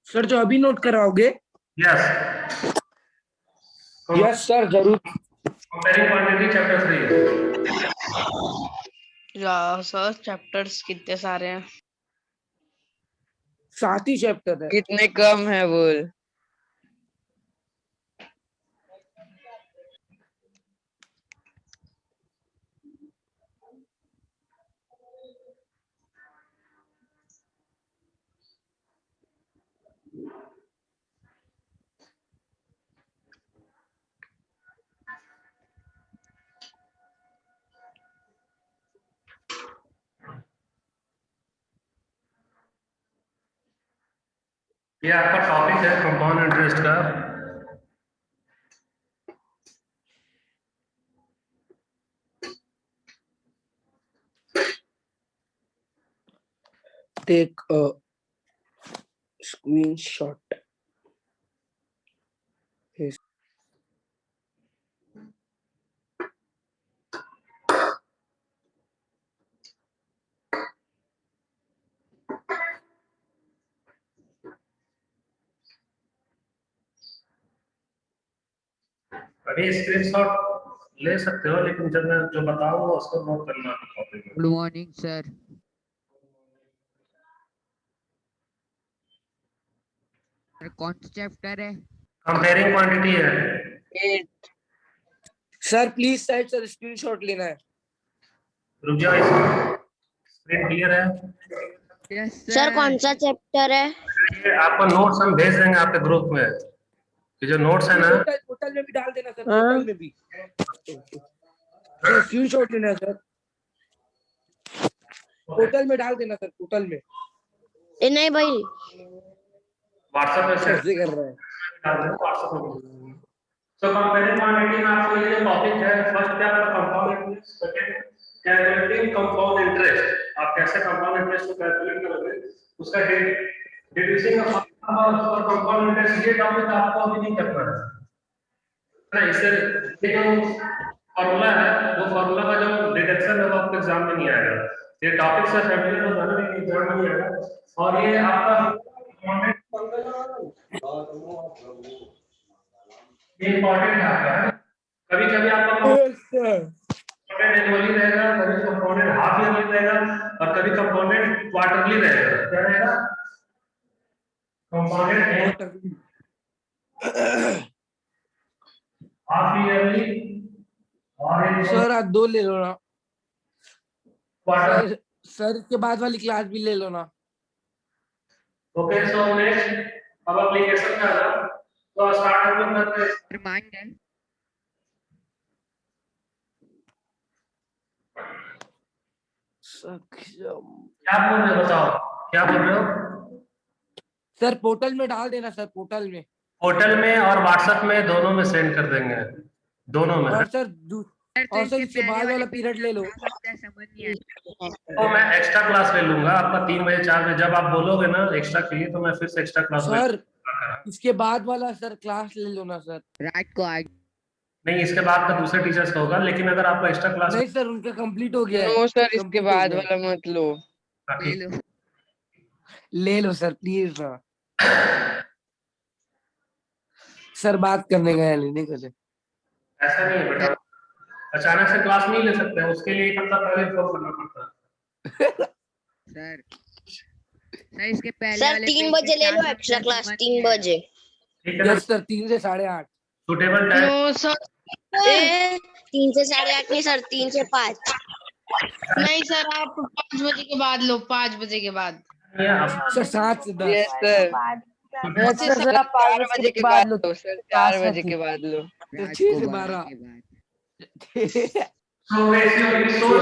Sir जो अभी note कराओगे? यस यस सर जरूर। Comparing quantity chapter 3। या सर चैप्टर्स कितने सारे हैं? 7 ही चैप्टर है। कितने कम है बोल। ये आपका टॉपिक है कंपाउंड इंटरेस्ट का। Take a screenshot. अभी स्क्रीनशॉट ले सकते हो, लेकिन जब मैं जो बताऊंगा उसको नोट करना है टॉपिक में। Good morning sir. कौन सा चैप्टर है? कंपेयरिंग क्वांटिटी है। 8। Sir please side sir screenshot लेना है। रुक जाओ, स्क्रीन क्लियर है? यस सर कौन सा चैप्टर है? ये आपको नोट्स हम भेज देंगे आपके ग्रुप में। ये जो नोट्स है ना, पोर्टल में भी डाल देना सर। पोर्टल में भी सर स्क्रीनशॉट लेना है सर। पोर्टल में डाल देना सर। पोर्टल में नहीं भाई, व्हाट्सएप पे शेयर कैसे कर रहा है? डाल देना व्हाट्सएप में। सो कंपेयरिंग क्वांटिटी में आपको ये जो टॉपिक है, फर्स्ट क्या आपका compound interest, second calculating compound interest. आप कैसे कंपाउंड इंटरेस्ट को कैलकुलेट करोगे, उसका डिड्यूसिंग और कंपाउंड इंटरेस्ट। ये टॉपिक आपको अभी नहीं करना है ना। इससे ये जो फॉर्मूला है, वो फॉर्मूला का जो डिडक्शन है वो आपके एग्जाम में नहीं आएगा। ये टॉपिक से फैमिलियर हो जाना, लेकिन एग्जाम में नहीं आएगा। और ये आपका इम्पोर्टेंट है आपका। कभी कभी आपका कंपोनेंट एनुअली रहेगा, कभी कंपोनेंट हाफ ईयरली रहेगा, और कभी कंपोनेंट क्वार्टरली रहेगा। क्या रहेगा? कंपोनेंट हाफ ईयरली और सर आप 2 ले लो ना। क्वार्टर। सर के बाद वाली क्लास भी ले लो ना। ओके, सो नेक्स्ट अब एप्लीकेशन का है, तो स्टार्ट हम लोग करते हैं। रिमाइंडर क्या बोल रहे हो, बताओ क्या बोल रहे हो? सर पोर्टल में डाल देना सर। पोर्टल में पोर्टल में और व्हाट्सएप में, दोनों में सेंड कर देंगे, दोनों में। और सर इसके बाद वाला पीरियड ले लो। समझ नहीं आया। तो मैं एक्स्ट्रा क्लास ले लूंगा आपका 3 बजे 4 बजे। जब आप बोलोगे ना एक्स्ट्रा के लिए, तो मैं फिर से एक्स्ट्रा क्लास ले सर इसके बाद वाला सर क्लास ले लो ना सर। रात को आ नहीं, इसके बाद का दूसरे टीचर्स का होगा, लेकिन अगर आपका एक्स्ट्रा क्लास नहीं सर उनका कंप्लीट हो गया है। नो सर, इसके Complete हो बाद गया है। वाला मत लो। हाँ, ले ठीक। लो। ले लो सर प्लीज ना। सर बात करने गए लेने को। ऐसा नहीं है बेटा, अचानक से क्लास नहीं ले सकते, उसके लिए एक हफ्ता पहले इन्फॉर्म करना पड़ता है। सर सर इसके पहले सर वाले 3 पेज बजे में ले क्या लो एक्स्ट्रा समझा क्लास समझ 3 नहीं आया। बजे। ठीक है ना? यस सर 3 से 8:30। Suitable time. नो सर, 3 से 8:30 नहीं सर, 3 से 5। नहीं सर, आप 5 बजे के बाद लो। 5 बजे के बाद। सर 7 से 10। Yes sir. Yes sir sir आप 5 4 बजे बजे के के बाद बाद लो। लो सर, 4 बजे के बाद लो। तो 6 से 12 के बाद। सो रेशियो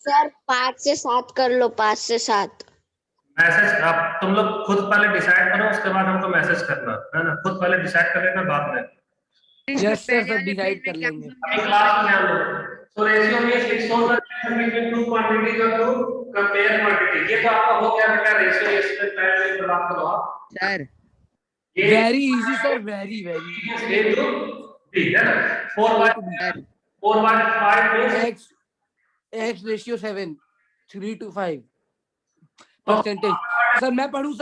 सर 5 से 7 कर लो, 5 से 7। मैसेज आप तुम लोग खुद पहले डिसाइड करो, उसके बाद हमको मैसेज करना है ना। खुद पहले डिसाइड कर लेना, बाद में। यस सर सब डिसाइड कर लेंगे। अभी क्लास में ध्यान दो। So ratio means it's shows the relation between two quantities और टू कंपेयर क्वांटिटी। ये तो आपका हो गया बेटा रेशियो। इसमें पहले एक बात करो आप सर ये very easy sir, very A to B है ना। 4/5 means x ratio 7 3 to 5 percentage. Sir मैं पढ़ूं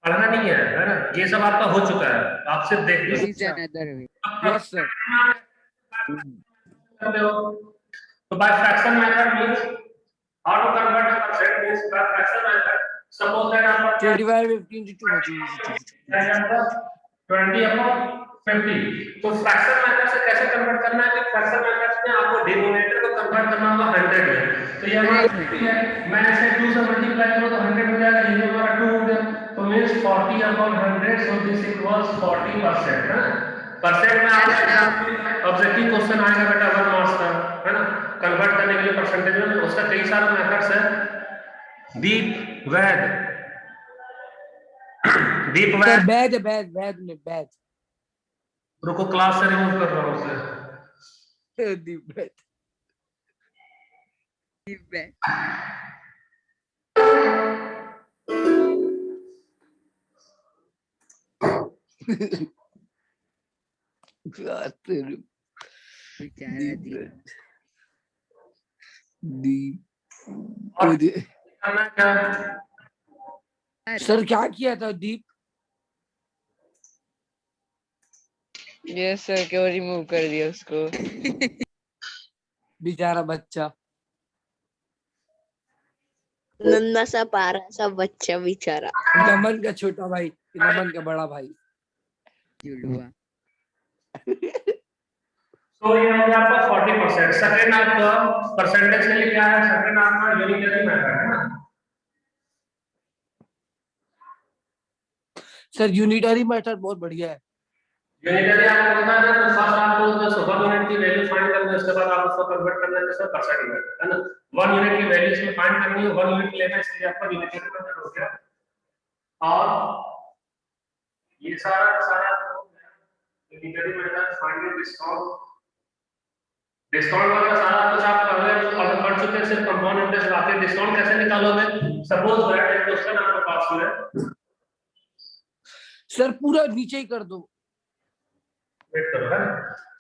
पढ़ना नहीं है ना, ये सब आपका हो चुका है, आप सिर्फ देख This low. is another way. Yes, sir. करते हो तो by fraction method means how to convert a percent means by fraction method. Suppose that आपका 25, 15 to 20 अपॉन 50, तो फ्रैक्शन मेथड से कैसे कन्वर्ट करना है कि फ्रैक्शन मेथड में आपको डिनोमिनेटर को कन्वर्ट करना होगा 100 में। तो ये हमारा 50 है, मैं इसे 2 से मल्टीप्लाई करूं तो 100 हो जाएगा, ये हमारा 2 हो गया, तो means 40 upon 100, so this equals 40%, है ना। परसेंट में आपका ऑब्जेक्टिव क्वेश्चन आएगा बेटा 1 मार्क्स का, है ना, कन्वर्ट करने के लिए परसेंटेज में, उसका कई सारे मेथड्स है। दीप वैद दीप Sir, वैद bad. रुको, क्लास से रिमूव कर रहा हूं उसे। Deep breath. Deep breath. बेचारा Deep. करना क्या? सर क्या किया था दीप? यस सर, क्यों रिमूव कर दिया उसको? बेचारा बच्चा, नन्ना सा पारा सा बच्चा बेचारा। नमन का छोटा भाई, नमन का बड़ा भाई। जुड़वा। तो ये हो गया आपका 40%। सेकंड आपका परसेंटेज के लिए क्या है? सेकंड आपका यूनिटरी मेथड है ना। सर यूनिटरी मेथड बहुत बढ़िया है। यूनिटरी आपको पता है ना, तो फर्स्ट आपको बस 1 यूनिट की वैल्यू फाइंड करनी है, उसके बाद आप उसको कन्वर्ट करना है किसमें? परसेंट में, है ना। 1 यूनिट की वैल्यू इसमें फाइंड करनी है, 1 यूनिट लेना है, इसलिए आपका यूनिटरी मेथड हो गया। और ये सारा यूनिटरी मेथड फाइंडिंग डिस्काउंट वगैरह सारा कुछ आप पढ़ चुके हैं। सिर्फ कंपाउंड इंटरेस्ट बाकी डिस्काउंट कैसे निकालोगे? सपोज दैट एक क्वेश्चन आपके पास में, सर पूरा नीचे ही कर दो। वेट करो, है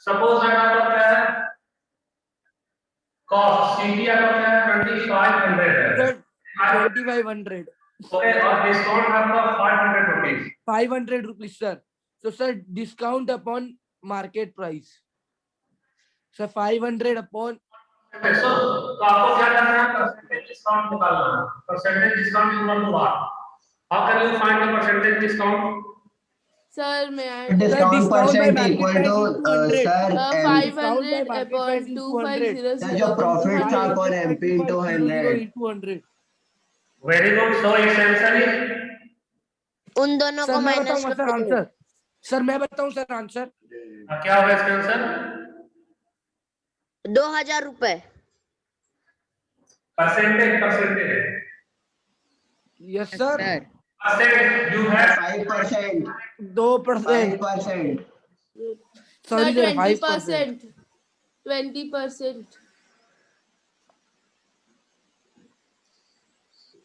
सपोज दैट आपका क्या है? कॉस्ट सीटी आपका क्या है? 2500 है, 2500। ओके, और डिस्काउंट आपका 500 रुपीस। 500 rupees sir. तो sir discount upon market price sir 500 upon. तो आपको क्या करना है? परसेंटेज डिस्काउंट निकालना है। Percentage discount equal to what? How can you find the percentage discount? Sir, may I? Discount percent equal to sir 500 upon 2500. Sir जो profit था upon MP into 100। Very good, so its answer is उन दोनों को minus कर दो। Answer. Sir मैं बताऊं sir answer क्या होगा इसका आंसर? 2000 रुपए। Percentage yes sir. Percent you have 5%। 2%। 5%। Sorry sir 20%. 20%.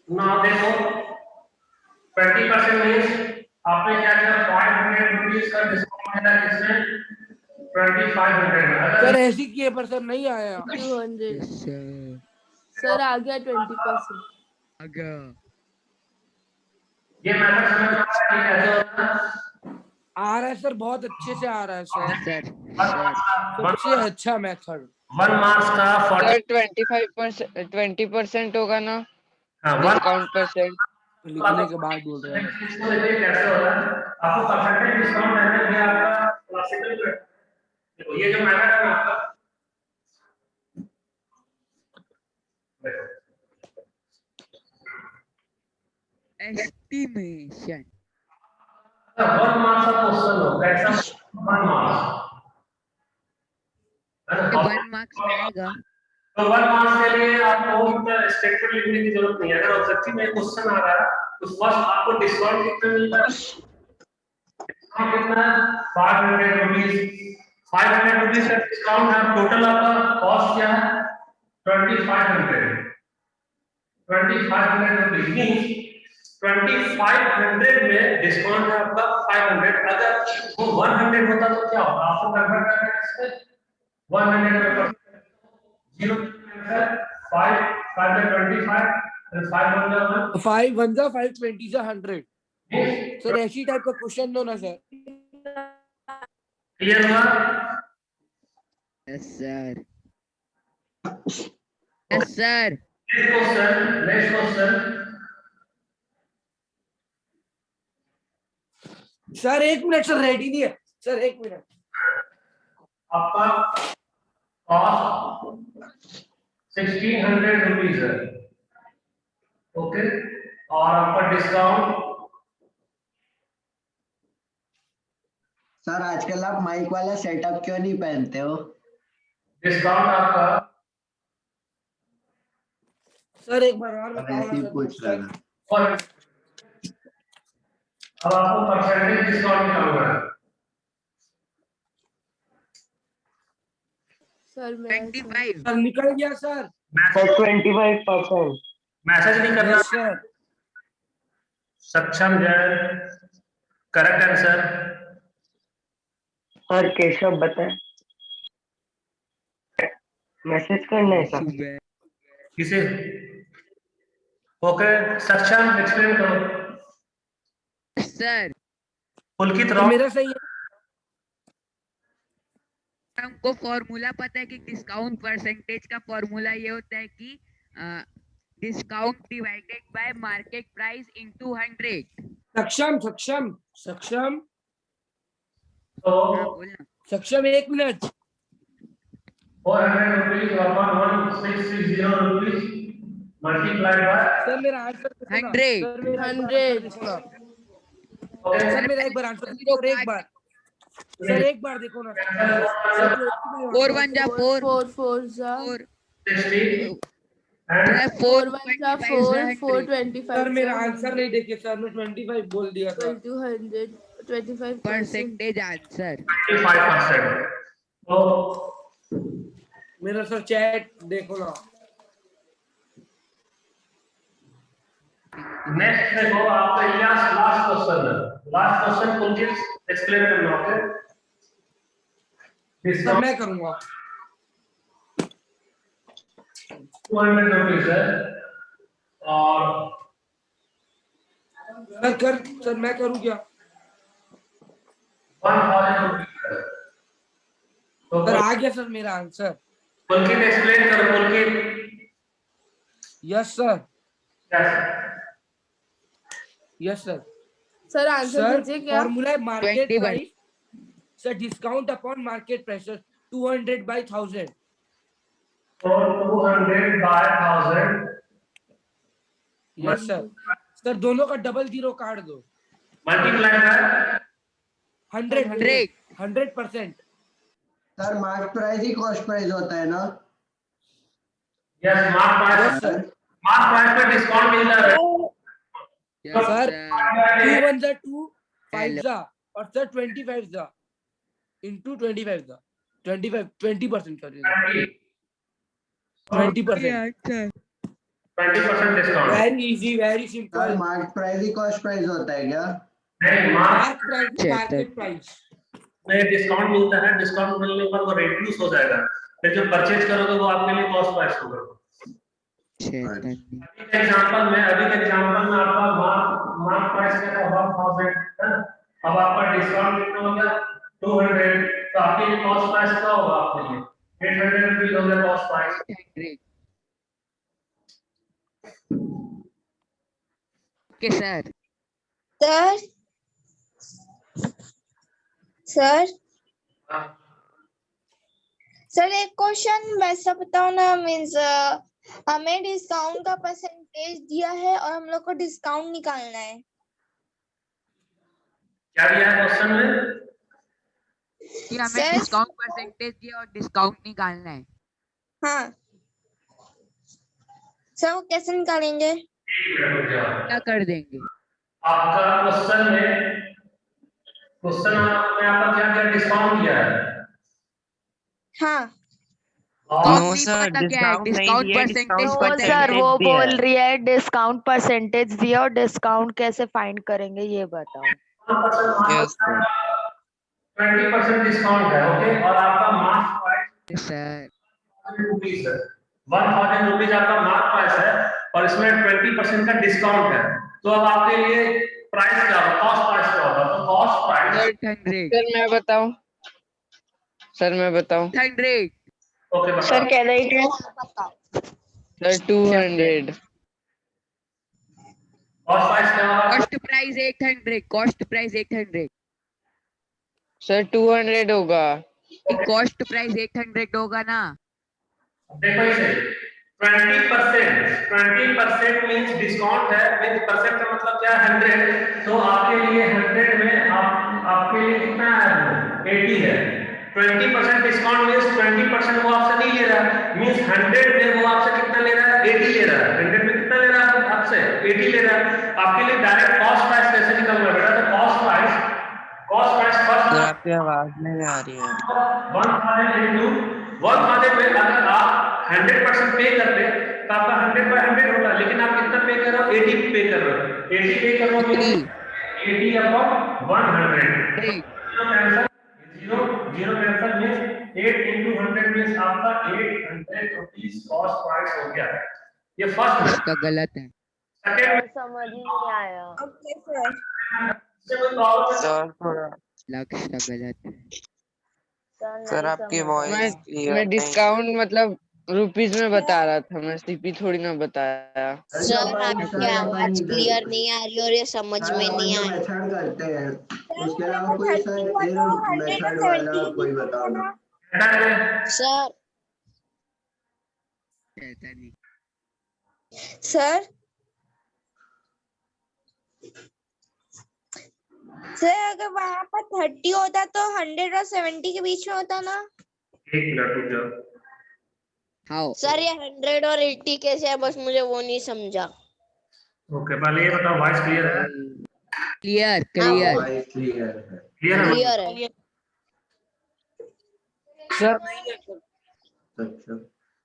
ना देखो 20% मींस आपने क्या किया? 500 रुपीस का डिस्काउंट है किसमें? 2500 में। सर ऐसी किए पर सर नहीं आया। 200. सर Sir, आ गया 20%. अगर ये मेथड समझ में आ रहा है कि कैसे होता है? आ रहा है सर, बहुत अच्छे से आ रहा है सर। सर सबसे अच्छा मेथड। 1 मार्क्स का 40। सर 20% होगा ना? हाँ, डिस्काउंट परसेंट लिखने के बाद बोल रहे हैं। इसको देखिए कैसे हो रहा है। आपको परसेंटेज डिस्काउंट लेना है, आपका क्लासिकल देखो ये जो मेथड है ना आपका, एस्टिमेशन। 1 मार्क्स का क्वेश्चन हो कैसा? 1 मार्क्स है ना। 1 मार्क्स में आएगा। तो 1 मार्क्स के लिए आपको स्टेटमेंट लिखने की जरूरत नहीं है। अगर ऑब्जेक्टिव में क्वेश्चन आ रहा है तो फर्स्ट आपको डिस्काउंट कितना मिल रहा है? डिस्काउंट कितना है? 500 रुपीस। 500 रुपीस का डिस्काउंट है। टोटल आपका कॉस्ट क्या है? 2500 रुपीस मींस 2500 में डिस्काउंट है आपका 500। अगर वो 100 होता तो क्या होता? आपको कन्वर्ट करना है इससे 100 में 0 5 5 25 and 5 1 5 1 5 20 100। सर ऐसी टाइप का क्वेश्चन दो ना सर। क्लियर हुआ? Yes sir, yes sir. Next question. Sir 1 minute sir, ready नहीं है सर, 1 मिनट। आपका कॉस्ट 1600 रुपीज है, ओके, और आपका डिस्काउंट। सर आजकल आप माइक वाला सेटअप क्यों नहीं पहनते हो? डिस्काउंट आपका सर एक बार और बताओ ऐसे ही ना पूछ रहा था। और अब आपको परसेंटेज डिस्काउंट क्या हुआ है? सर मैं 25। सर निकल गया सर। 25%। मैसेज नहीं करना। Yes sir. Saksham Jain, correct answer. Sir Keshav बताए, मैसेज करना है सर। किसे? ओके, सक्षम एक्सप्लेन करो। सर पुलकित तो राव, मेरा सही है। हमको फॉर्मूला पता है कि डिस्काउंट परसेंटेज का फॉर्मूला ये होता है कि discount divided by market price into 100। सक्षम सक्षम सक्षम तो बोलना। सक्षम 1 minute. 400 rupees upon 1660 rupees multiplied by. Sir मेरा आंसर देखो ना। 100। सर मेरा 100। देखो ना। ओके, सर मेरा एक बार आंसर देखो, एक बार सर, एक बार देखो ना सर। 4 1 जा 4 4 4 जा 4 60 एंड 4 1 जा 4 4 सर 25 मेरा आंसर नहीं देखे सर, मैं 25 बोल दिया था। 200 25%। Percentage answer. 25%। तो मेरा सर चैट देखो ना। नेक्स्ट देखो, आपका इलियास लास्ट क्वेश्चन है। लास्ट क्वेश्चन पुलकित एक्सप्लेन करना, ओके? सर डिस्काउंट मैं करूंगा। 200 रुपीज है और सर कर, सर मैं करूं क्या? 1000 रुपीज है। तो सर आ गया सर मेरा आंसर। पुलकित एक्सप्लेन करो, Pulkit. Yes sir, yes yes sir. Sir answer sir दीजिए क्या? फॉर्मूला है market 21। Price, sir discount upon market price 200 by 1000। तो 200 बाय 1000 यस सर। सर दोनों का डबल जीरो काट दो। Multiply by 100 100%। Sir mark price ही कॉस्ट प्राइस होता है ना? Yes, mark yes price. Sir. Mark price पे डिस्काउंट मिलता है। सर 2 1 जा 2 5 Hello. जा और सर 25 जा into 25 जा 20% कर 20%। 20% discount. Very easy, very sir simple. Mark price ही कॉस्ट प्राइस होता है क्या? नहीं, mark mark price market price. में डिस्काउंट मिलता है। डिस्काउंट मिलने पर वो रिड्यूस हो जाएगा, फिर जो परचेज करोगे वो आपके लिए कॉस्ट प्राइस होगा। एग्जांपल में आपका मार्क प्राइस क्या था? 1000 है। अब आपका डिस्काउंट कितना हो गया? 200। तो आपके लिए कॉस्ट प्राइस क्या होगा? आपके लिए 800 रुपीज हो गया cost price. Okay sir. Sir sir sir एक क्वेश्चन वैसा बताओ ना, मीन्स हमें डिस्काउंट का परसेंटेज दिया है और हम लोग को डिस्काउंट निकालना है। क्या दिया है क्वेश्चन में? कि हमें सर डिस्काउंट परसेंटेज दिया और डिस्काउंट निकालना है। हाँ सर, वो कैसे निकालेंगे? क्या कर देंगे? आपका क्वेश्चन में आपका क्या क्या डिस्काउंट दिया है? हाँ और नहीं सर, पता क्या है? डिस्काउंट नहीं डिस्काउंट दिया है, परसेंटेज डिस्काउंट पता है। सर, वो बोल रही है डिस्काउंट परसेंटेज दिया और डिस्काउंट कैसे फाइंड करेंगे ये बताओ। 20% डिस्काउंट है, ओके, और आपका मार्क प्राइस सर 1000 रुपीज है। 1000 रुपीज आपका मार्क प्राइस है और इसमें 20% का डिस्काउंट है। तो अब आपके लिए प्राइस क्या 800 सर मैं बताऊं 100 ओके सर बताओ। Can I tell? Sir 200 cost price क्या होगा? कॉस्ट प्राइस 800 सर 200 होगा। कॉस्ट प्राइस 800 होगा ना। देखो इसे 20% मींस डिस्काउंट है, मींस परसेंट का मतलब क्या है 100, तो आपके लिए 100 में आपके लिए कितना है 80 है। 20% डिस्काउंट मींस 20% वो आपसे नहीं ले रहा, मींस 100 में वो आपसे कितना ले रहा है 80 ले रहा है। 100 में कितना ले रहा है आपसे 80 ले रहा है। आपके लिए डायरेक्ट कॉस्ट प्राइस कैसे निकल रहा है बेटा? तो कॉस्ट प्राइस फर्स्ट सर आपकी आवाज नहीं आ रही है। 1000 into 1000 में अगर आप 100% पे करते तो आपका 100/100 होगा, लेकिन आप कितना पे कर रहे हो 80 पे कर रहे हो। 80 पे कर रहे हो means 80 upon 100 zero zero cancel means 8 into 100 means आपका 800 रुपीस कॉस्ट प्राइस हो गया। ये फर्स्ट में। इसका गलत है। सेकंड में समझ ही नहीं आया। Okay sir. इससे कोई प्रॉब्लम है? सर थोड़ा लक्ष्य का गलत है। सर नहीं आपकी समझ वॉइस आया। क्लियर मैं नहीं। डिस्काउंट मतलब रुपीस में बता रहा था, मैं सीपी थोड़ी ना बताया। सर आपकी आवाज क्लियर नहीं आ रही और ये समझ में नहीं आ रही। मेथड करते हैं, उसके अलावा मेरे को कोई 30 सर बताओ, 100 मेथड और वाला 70 कोई की बताओ ना। सर ऐसा नहीं। सर सर अगर वहां पर 30 होता तो 100 और 70 के बीच में होता ना। एक मिनट रुक जाओ। हाउ सर ये 100 और 80 कैसे है, बस मुझे वो नहीं समझा। ओके पहले ये बताओ वॉइस क्लियर है? क्लियर वॉइस क्लियर है। क्लियर है? क्लियर है। सर नहीं है सर। अच्छा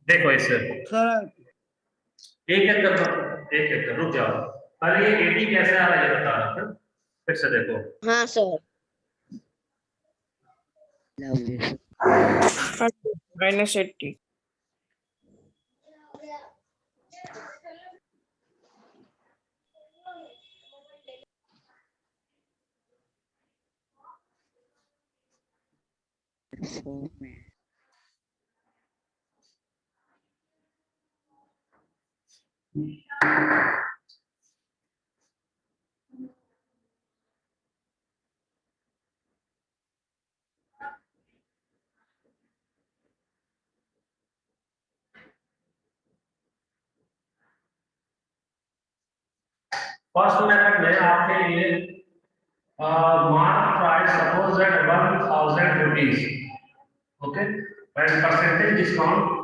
देखो इसे सर एक कर रुक जाओ। पहले ये 80 कैसे आ रहा है ये बता रहा था, फिर से देखो। हाँ सर। -80 फर्स्ट मेथड में आपके लिए mark price suppose that 1000 rupees, okay, and percentage discount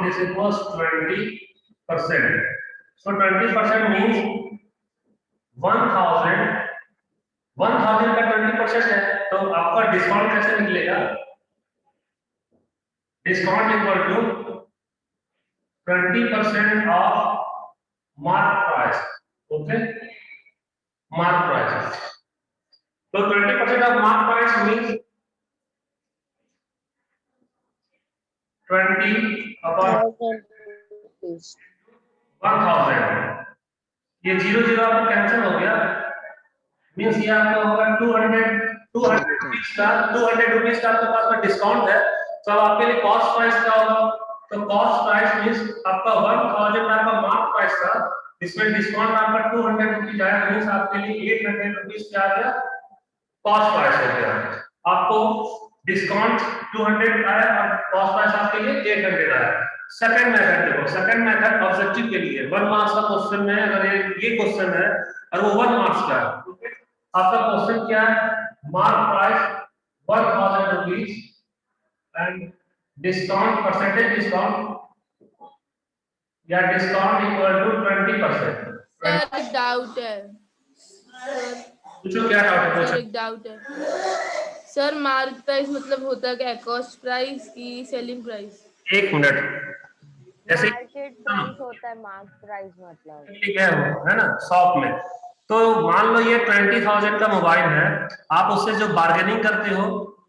this equals 20%। So 20% means 1000 का 20% है, तो आपका डिस्काउंट कैसे निकलेगा? Discount equal to 20% off mark price, okay, mark price. तो 20% off mark price means 20 upon 1000। ये 0 आपका कैंसिल हो गया, मींस ये आपका होगा 200 रुपीस का आपके पास में डिस्काउंट है। तो अब आपके लिए कॉस्ट प्राइस क्या होगा? तो कॉस्ट प्राइस मींस आपका 1000 आपका मार्क प्राइस था, इसमें डिस्काउंट आपका 200 रुपीस आया, मींस आपके लिए 800 रुपीस क्या आ गया? कॉस्ट प्राइस हो गया। आपको डिस्काउंट 200 आया और कॉस्ट प्राइस आपके लिए 800 आया। सेकंड मेथड देखो, सेकंड मेथड ऑब्जेक्टिव के लिए 1 मार्क्स का क्वेश्चन है। अगर ये क्वेश्चन है और वो 1 मार्क्स का है, ओके, आपका क्वेश्चन क्या है? Mark price 1000 rupees and discount percentage discount या डिस्काउंट इक्वल टू 20%। सर एक डाउट है। पूछो क्या डाउट है? सर पूछो। एक डाउट है सर, मार्क प्राइस मतलब होता क्या है? कॉस्ट प्राइस की सेलिंग प्राइस? एक मिनट, जैसे मार्केट प्राइस होता है मार्क प्राइस मतलब। ठीक है वो है ना शॉप में। तो मान लो ये 20,000 का मोबाइल है, आप उससे जो बार्गेनिंग करते हो,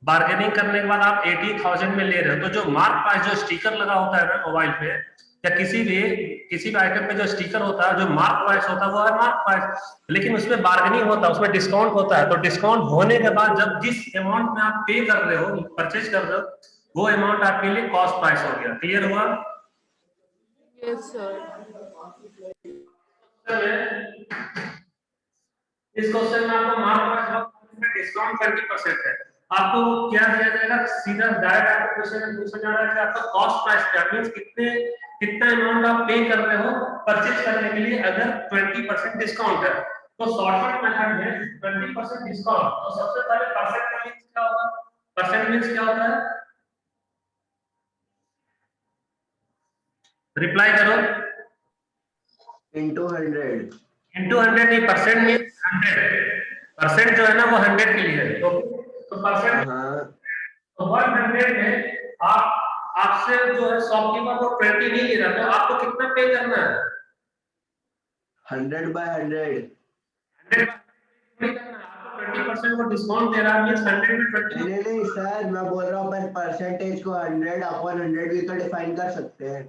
बार्गेनिंग करने के बाद आप 80,000 में ले रहे हो, तो जो मार्क प्राइस जो स्टिकर लगा होता है ना मोबाइल पे, या किसी भी आइटम पे जो स्टिकर होता है, जो मार्क प्राइस होता है, वो है मार्क प्राइस, लेकिन उसमें बार्गेनिंग होता है, उसमें डिस्काउंट होता है। तो डिस्काउंट होने के बाद जब जिस अमाउंट में आप पे कर रहे हो, परचेज कर रहे हो, वो अमाउंट आपके लिए कॉस्ट प्राइस हो गया। क्लियर हुआ? Yes sir. इस क्वेश्चन में आपको मार्क प्राइस में डिस्काउंट 20% है। आपको क्या दिया जाएगा? सीधा डायरेक्ट आपको क्वेश्चन पूछा जा रहा है कि आपका कॉस्ट प्राइस क्या, मींस कितना अमाउंट आप पे कर रहे हो परचेज करने के लिए अगर 20% डिस्काउंट है। तो शॉर्टकट मेथड में 20% डिस्काउंट, तो सबसे पहले परसेंट का मींस क्या होगा? परसेंट मींस क्या होता है? रिप्लाई करो। into 100 इंटू 100 नहीं, परसेंट मींस 100। परसेंट जो है ना वो 100 के लिए है। तो परसेंट, हाँ तो 100 में आपसे जो है शॉपकीपर को 20 नहीं ले रहा, तो आपको कितना पे करना है? 100/100 100 आपको 20% को डिस्काउंट दे रहा है, मींस 100 में 20। नहीं सर, मैं बोल रहा हूँ पर परसेंटेज को 100/100 भी तो डिफाइन कर सकते हैं।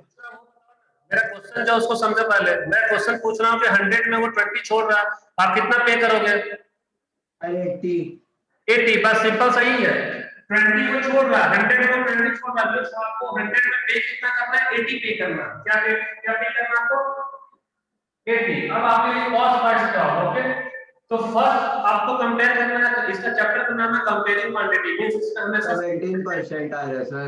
मेरा क्वेश्चन जो उसको समझो पहले। मैं क्वेश्चन पूछ रहा हूँ कि 100 में वो 20 छोड़ रहा है, आप कितना पे करोगे? 80। बस सिंपल, सही है। 20 को छोड़ रहा है, 100 को 20 छोड़ रहा है, तो आपको 100 में पे कितना करना है? 80 पे करना है। क्या पे करना आपको? 80। अब आपके लिए कॉस्ट प्राइस क्या होगा? ओके, तो फर्स्ट आपको कंपेयर करना है। तो इसका चैप्टर का नाम है कंपेयरिंग क्वांटिटी, मींस इसका हमेशा 17% आ रहा है सर।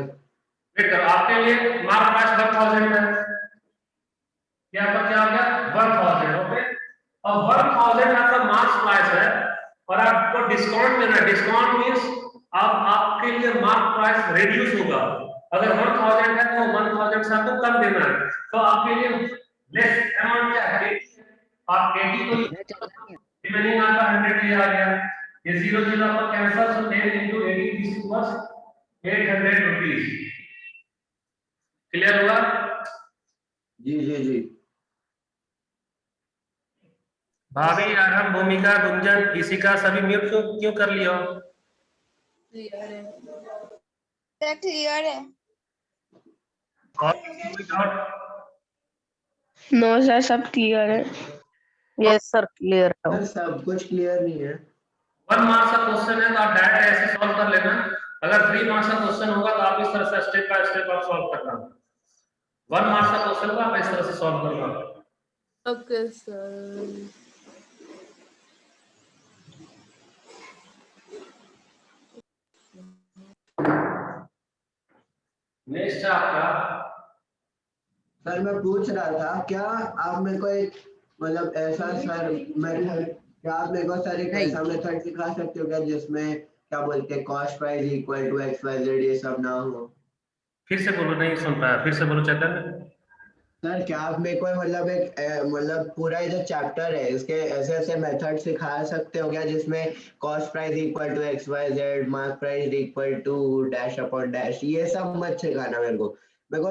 वेट करो, आपके लिए मार्क प्राइस 1000 है, यहाँ पर क्या हो गया? 1000। ओके, अब 1000 आपका मार्क प्राइस है और आपको डिस्काउंट देना है। डिस्काउंट मींस आपके लिए मार्क प्राइस रिड्यूस होगा। अगर 1000 है तो 1000 से आपको कम देना है, तो आपके लिए लेस अमाउंट क्या है? आप 80 को रिमेनिंग आपका 100 ये आ गया, ये 0 आपका cancel, so 10 into 80 this equals 800 rupees. Clear हुआ? जी। भाभी, आरम, भूमिका, गुंजन, ईशिका सभी म्यूट क्यों कर लियो? क्लियर है। क्लियर है। और कोई डाउट? नो सर, सब क्लियर है। यस सर, क्लियर है। सर सब कुछ क्लियर नहीं है। 1 मार्क्स का क्वेश्चन है तो आप डायरेक्ट ऐसे सॉल्व कर लेना। अगर 3 मार्क्स का क्वेश्चन होगा तो आप इस तरह से स्टेप बाय स्टेप आप सॉल्व करना। 1 मार्क्स का क्वेश्चन को आप इस तरह से सॉल्व करना। Okay sir. नेक्स्ट है आपका, सर मैं पूछ रहा था क्या आप मेरे को एक मतलब ऐसा सर मेथड, क्या आप मेरे को सर एक ऐसा मेथड सिखा सकते हो क्या जिसमें क्या बोलते हैं cost price equal to XYZ ये सब ना हो? फिर से बोलो, नहीं सुन पाया, फिर से बोलो चैतन्य। सर क्या आप मेरे को मतलब एक मतलब पूरा ये जो चैप्टर है इसके ऐसे ऐसे मेथड सिखा सकते हो क्या जिसमें cost price equal to XYZ, mark price equal to dash upon dash, ये सब मत सिखाना मेरे को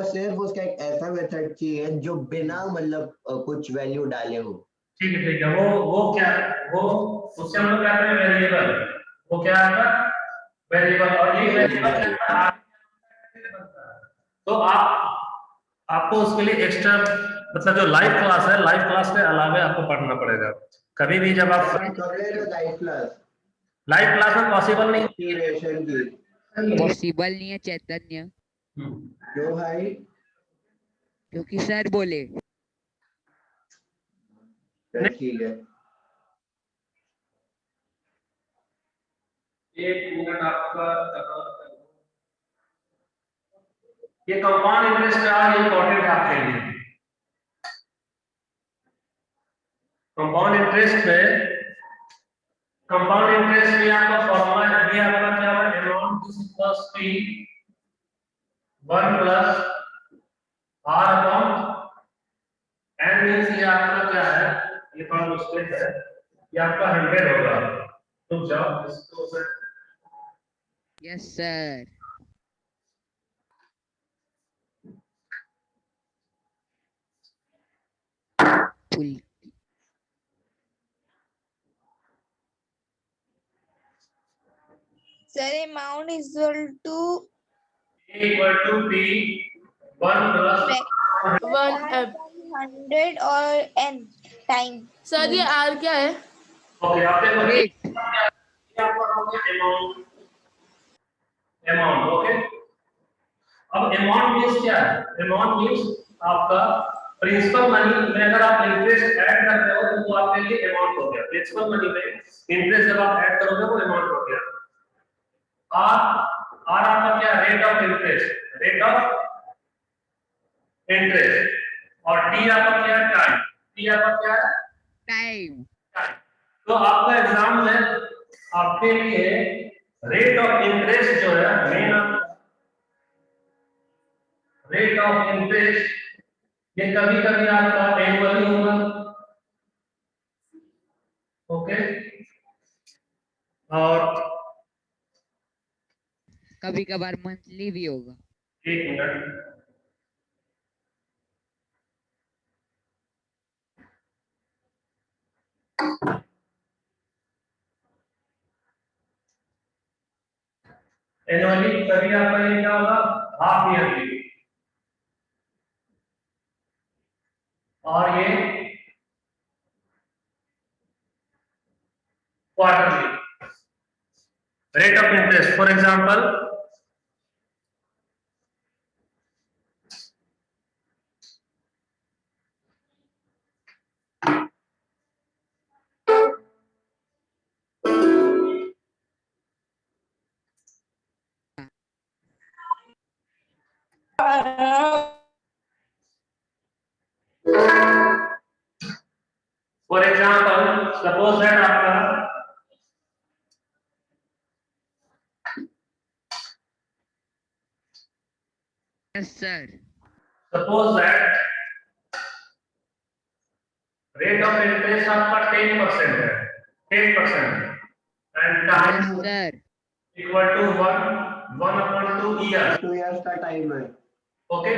सिर्फ उसका एक ऐसा मेथड चाहिए जो बिना मतलब कुछ वैल्यू डाले हो। ठीक है, वो क्या, वो उससे हम लोग कहते हैं वेरिएबल। वो क्या आता है? वेरिएबल। और ये वेरिएबल तो आपको उसके लिए एक्स्ट्रा मतलब जो लाइव क्लास है, लाइव क्लास के अलावा आपको पढ़ना पड़ेगा। कभी भी जब आप लाइव क्लास में पॉसिबल नहीं पॉसिबल नहीं है चैतन्य। क्यों भाई? क्योंकि सर बोले। ठीक है, 1 मिनट आपका। ये कंपाउंड इंटरेस्ट का इंपॉर्टेंट है आपके लिए। कंपाउंड इंटरेस्ट में आपका फॉर्मूला ये आपका क्या है? Amount plus P 1 plus R upon N, means ये आपका क्या है? ये कॉन्स्टेंट है, ये आपका 100 होगा। तो जाओ इसको से। Yes sir. Sir, amount is equal to P 1 plus one app 100 और n टाइम। सर ये आर क्या है? ओके, आप देखो रेट ये आपका हो गया अमाउंट, अमाउंट। ओके, अब अमाउंट मींस क्या है? अमाउंट मींस आपका प्रिंसिपल मनी में अगर आप इंटरेस्ट ऐड कर रहे हो तो वो आपके लिए अमाउंट हो गया। प्रिंसिपल मनी में इंटरेस्ट जब आप ऐड करोगे वो अमाउंट हो गया। आर आपका क्या? Rate of interest, rate of interest. और टी आपका क्या है? टाइम। टी आपका क्या है? टाइम। तो आपका एग्जाम में आपके लिए रेट ऑफ इंटरेस्ट जो है मेन रेट ऑफ इंटरेस्ट, ये कभी कभी आपका एनुअली होगा। ओके, और कभी कभार मंथली भी होगा। एक मिनट, एनुअली कभी आपका ये क्या होगा? Half yearly. और ये quarterly. Rate of interest for example suppose that आपका yes sir. Suppose that rate of interest आपका 10% है, 10% and time yes sir. Equal to 1/2 year, 2 years का टाइम है। ओके।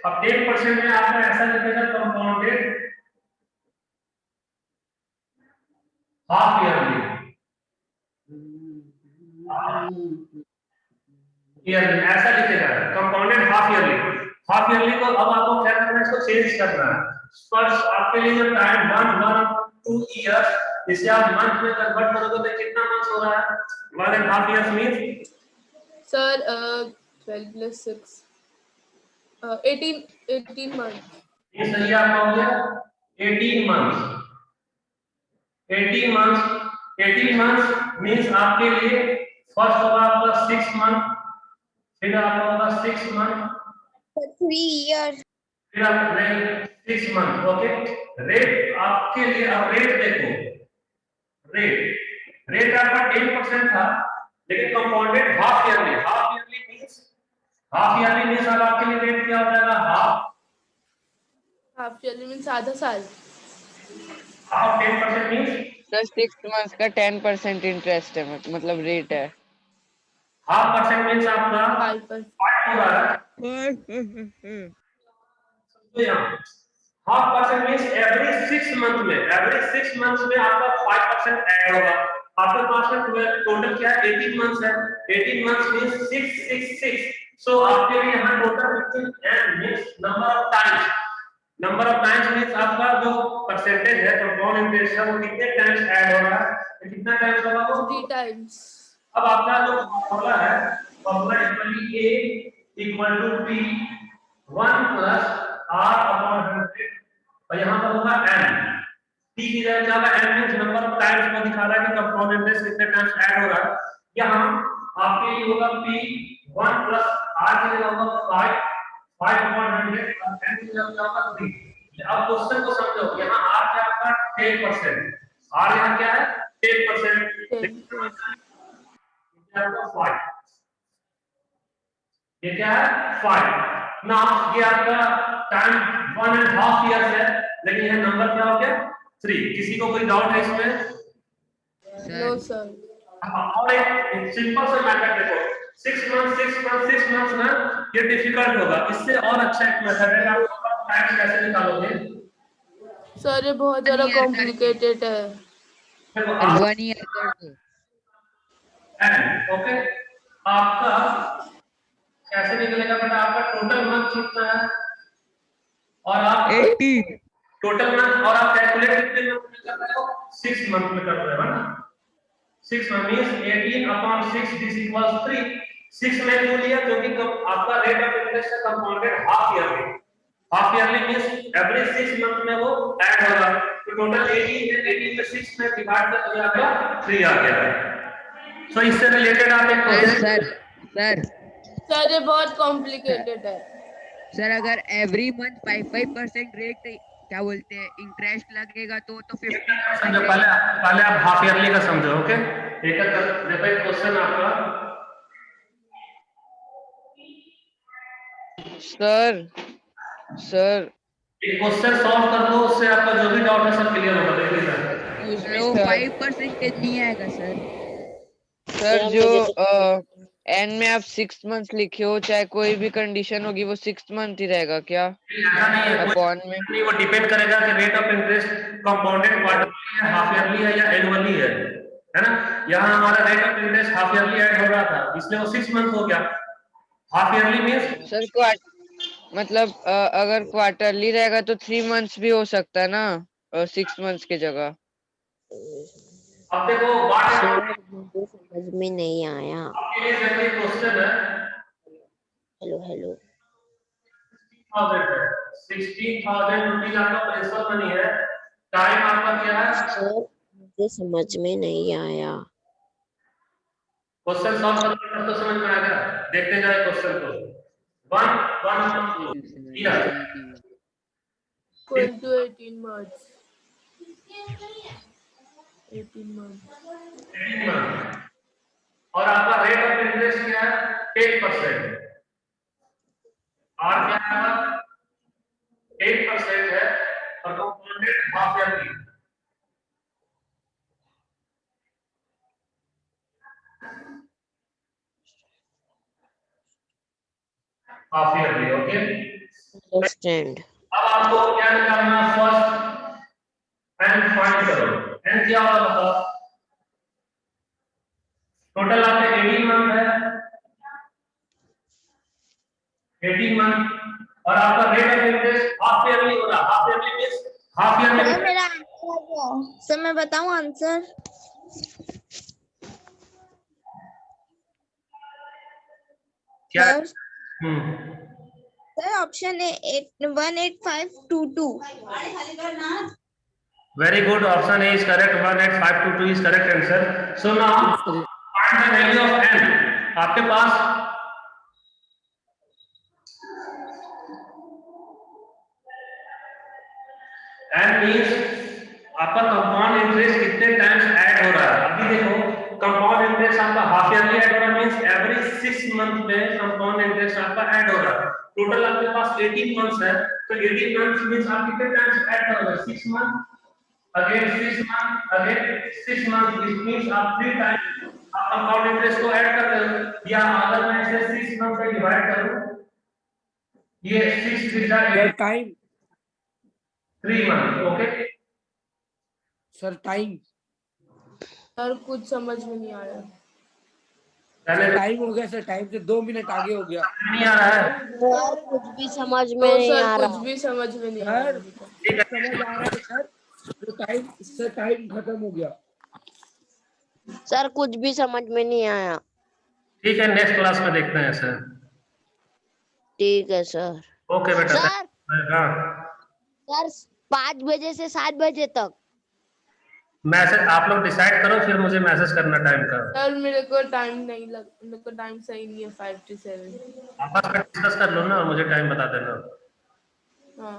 अब 10% में आपका ऐसा लिखेगा कंपाउंडेड हाफ ईयरली, ईयरली ऐसा लिखेगा compounded half yearly. Half yearly को अब आपको क्या करना है? इसको चेंज करना है। फर्स्ट आपके लिए जो टाइम 1/2 ईयर, इसे आप मंथ में कन्वर्ट करोगे तो कितना मंथ हो रहा है? 1.5 इयर्स मींस सर 12 + 6 18 मंथ। ये सही आपका हो गया 18 मंथ्स। 18 मंथ्स 18 मंथ्स मींस आपके लिए फर्स्ट होगा आपका 6 मंथ, फिर आपका होगा 6 मंथ, 3 years। फिर आप नहीं 6 मंथ। ओके, रेट आपके लिए, अब रेट देखो, रेट रेट आपका 10% था लेकिन compounded half yearly. Half yearly means अब आपके लिए रेट क्या हो जाएगा? हाफ ईयरली मींस आधा साल। हाफ 10% मींस प्लस 6 मंथ्स का 10% इंटरेस्ट है, मतलब रेट है। हाफ परसेंट मींस आपका 5%। 5 हो रहा है। Half percent means every 6 month में, एवरी 6 मंथ्स में आपका 5% ऐड होगा। आपके पास में टोटल क्या है? 18 मंथ्स है। 18 मंथ्स मींस 666। सो आपके लिए यहां total 15 and means number of times, number of times means आपका जो परसेंटेज है कंपाउंड इंटरेस्ट का वो कितने टाइम्स ऐड हो रहा है? कितना टाइम्स होगा वो? 3 टाइम्स। अब आपका जो फॉर्मूला है, formula equally a equal to p 1 plus r upon 100 और यहाँ पर होगा n। p की जगह क्या होगा? n means number of times को दिखा रहा है कि कंपाउंड इंटरेस्ट कितने टाइम्स ऐड हो रहा है। यहाँ आपके लिए होगा p 1 प्लस r की जगह होगा 5 अपॉन 100 और n की जगह क्या होगा 3। अब क्वेश्चन को समझो, यहाँ r क्या आपका 10%, r यहाँ क्या है 10%, ये क्या है 5 ना। ये आपका टाइम 1.5 इयर्स है लेकिन यह नंबर क्या हो गया 3। किसी को कोई डाउट है इसमें? No sir. और एक सिंपल सा मेथड देखो, 6 मंथ्स ना ये डिफिकल्ट होगा, इससे और अच्छा एक मेथड है। आप टाइम कैसे निकालोगे? सर ये बहुत ज्यादा कॉम्प्लिकेटेड है। 1 ईयर कर दो। ओके, आपका कैसे निकलेगा बेटा? आपका टोटल मंथ कितना है? और आप 80 टोटल मंथ और आप कैलकुलेट कितने मंथ में कर रहे हो 6 मंथ में कर रहे हो ना 6 मंथ मींस 18/6 दिस इक्वल्स 3 6 में क्यों लिया क्योंकि आपका रेट ऑफ इंटरेस्ट है compounded half yearly means every 6 month में वो ऐड होगा तो टोटल 18 है 18 में 6 में डिवाइड कर दिया आपका 3 आ गया सो इससे रिलेटेड आप एक सर सर ये बहुत कॉम्प्लिकेटेड है। सर अगर एवरी मंथ 5% रेट क्या बोलते हैं इंटरेस्ट लगेगा तो 15% समझो पहले आप हाफ ईयरली का समझो ओके एक देखो एक क्वेश्चन आपका सर एक क्वेश्चन सॉल्व कर दो उससे आपका जो भी डाउट है सब क्लियर होगा देखिए सर उसमें वो 5% नहीं आएगा सर जो एंड में आप 6 मंथ लिखे हो चाहे कोई भी कंडीशन होगी वो 6 मंथ ही रहेगा क्या ऐसा नहीं है अपॉन में नहीं वो डिपेंड करेगा कि rate of interest compounded quarterly है हाफ ईयरली है या एनुअली है ना यहाँ हमारा rate of interest half yearly add हो रहा था इसलिए वो 6 मंथ हो गया हाफ ईयरली मींस सर मतलब अगर क्वार्टरली रहेगा तो 3 मंथ्स भी हो सकता है ना 6 मंथ्स की जगह अब देखो मुझे समझ में नहीं आया। आपके लिए जब एक क्वेश्चन है हेलो 16,000 रुपीज आपका प्रिंसिपल मनी है टाइम आपका क्या है सर मुझे समझ में नहीं आया। क्वेश्चन सॉल्व करने का तो समझ में आएगा देखते जाए क्वेश्चन को 1 किया Equal to 18 months. 18 months. 18 month और आपका रेट ऑफ इंटरेस्ट क्या है 8% और क्या है 8% है और compounded half yearly half yearly okay understand. अब आपको क्या करना है फर्स्ट एंड फाइंड करो एंड क्या होगा टोटल आपके 18 मंथ है 18 मंथ और आपका rate of interest half yearly हो रहा half yearly means half yearly sir मेरा आंसर आ गया। सर मैं बताऊं आंसर क्या सर सर ऑप्शन है 18522 very good option A is correct 18522 is correct answer so now find the value of n आपके पास n means आपका कंपाउंड इंटरेस्ट कितने times add हो रहा है अभी देखो कंपाउंड इंटरेस्ट आपका हाफ ईयरली ऐड हो रहा है मींस एवरी 6 मंथ में कंपाउंड इंटरेस्ट आपका ऐड हो रहा है टोटल आपके पास 18 मंथ्स है तो 18 मंथ्स मींस आप कितने टाइम्स ऐड करोगे 6 month again 6 month again 6 month this means आप 3 टाइम्स आप कंपाउंड इंटरेस्ट को ऐड कर रहे हो या अगर मैं इसे 6 मंथ से डिवाइड करूं ये 6 3 time 3 month okay sir time sir कुछ समझ में नहीं आया। टाइम हो गया सर टाइम से 2 मिनट आगे हो गया नहीं आ रहा है सर कुछ भी समझ में तो नहीं आ सर रहा। कुछ भी समझ में नहीं आ सर रहा। समझ आ रहा है सर टाइम खत्म हो गया सर कुछ भी समझ में नहीं आया। ठीक है नेक्स्ट क्लास में देखते हैं सर ठीक है सर। ओके बेटा सर हाँ सर 5 बजे से 7 बजे तक मैसेज आप लोग डिसाइड करो फिर मुझे मैसेज करना टाइम का सर मेरे को टाइम सही नहीं है 5 to 7। आपस में डिस्कस कर लो ना मुझे टाइम बता देना हाँ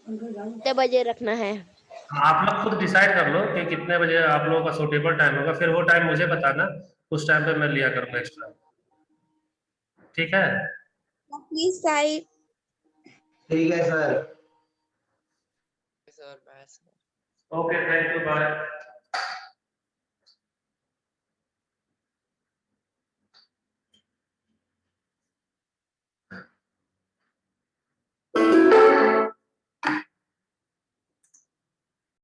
कितने बजे रखना है? आप लोग खुद डिसाइड कर लो कि कितने बजे आप लोगों का सूटेबल टाइम होगा फिर वो टाइम मुझे बताना उस टाइम पे मैं लिया करूंगा एक्स्ट्रा ठीक है प्लीज टाइप ठीक है sir okay thank you bye